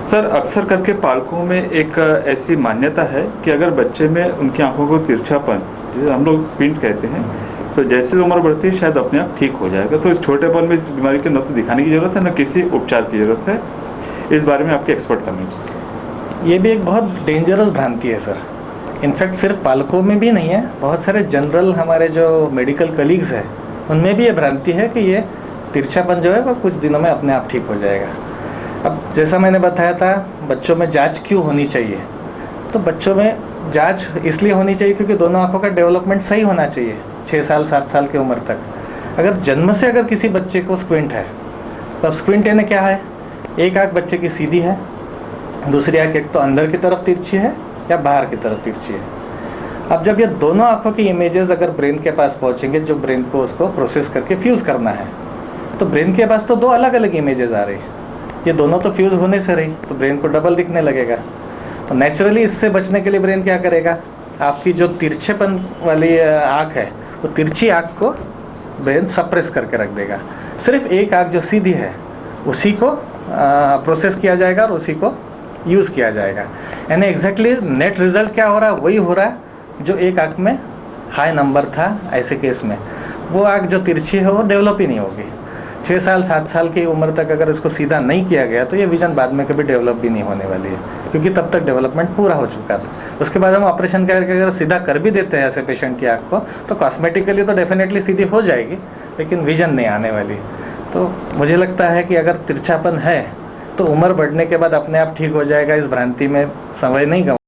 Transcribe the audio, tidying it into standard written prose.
Sir, अक्सर करके पालकों में एक ऐसी मान्यता है कि अगर बच्चे में उनकी आंखों को तिरछापन, जिसे हम लोग स्क्विंट कहते हैं, तो जैसे उम्र बढ़ती है शायद अपने आप ठीक हो जाएगा। तो इस छोटेपन में इस बीमारी के न तो दिखाने की ज़रूरत है, न किसी उपचार की ज़रूरत है। इस बारे में आपके एक्सपर्ट कमेंट्स। ये भी एक बहुत डेंजरस भ्रांति है सर। इनफैक्ट सिर्फ पालकों में भी नहीं है, बहुत सारे जनरल हमारे जो मेडिकल कलीग्स हैं उनमें भी ये भ्रांति है कि ये तिरछापन जो है वो कुछ दिनों में अपने आप ठीक हो जाएगा। अब जैसा मैंने बताया था, बच्चों में जांच क्यों होनी चाहिए, तो बच्चों में जांच इसलिए होनी चाहिए क्योंकि दोनों आंखों का डेवलपमेंट सही होना चाहिए 6 साल 7 साल की उम्र तक। अगर जन्म से अगर किसी बच्चे को स्क्विंट है, तो अब स्क्विंट यानी क्या है, एक आंख बच्चे की सीधी है, दूसरी आंख एक तो अंदर की तरफ तिरछी है या बाहर की तरफ तिरछी है। अब जब ये दोनों आंखों की इमेजेस अगर ब्रेन के पास पहुंचेंगे, जो ब्रेन को उसको प्रोसेस करके फ्यूज़ करना है, तो ब्रेन के पास तो दो अलग अलग इमेजेस आ रही है। ये दोनों तो फ्यूज़ होने से रही, तो ब्रेन को डबल दिखने लगेगा। तो नेचुरली इससे बचने के लिए ब्रेन क्या करेगा, आपकी जो तिरछेपन वाली आँख है, वो तिरछी आँख को ब्रेन सप्रेस करके रख देगा। सिर्फ एक आँख जो सीधी है उसी को प्रोसेस किया जाएगा और उसी को यूज़ किया जाएगा। यानी एग्जैक्टली नेट रिजल्ट क्या हो रहा है, वही हो रहा है जो एक आँख में हाई नंबर था। ऐसे केस में वो आँख जो तिरछी है वो डेवलप ही नहीं होगी। 6 साल 7 साल की उम्र तक अगर इसको सीधा नहीं किया गया तो ये विजन बाद में कभी डेवलप भी नहीं होने वाली है, क्योंकि तब तक डेवलपमेंट पूरा हो चुका था। उसके बाद हम ऑपरेशन करके अगर सीधा कर भी देते हैं ऐसे पेशेंट की आँख को, तो कॉस्मेटिकली तो डेफिनेटली सीधी हो जाएगी, लेकिन विजन नहीं आने वाली। तो मुझे लगता है कि अगर तिरछापन है तो उम्र बढ़ने के बाद अपने आप ठीक हो जाएगा, इस भ्रांति में समय नहीं गंवा।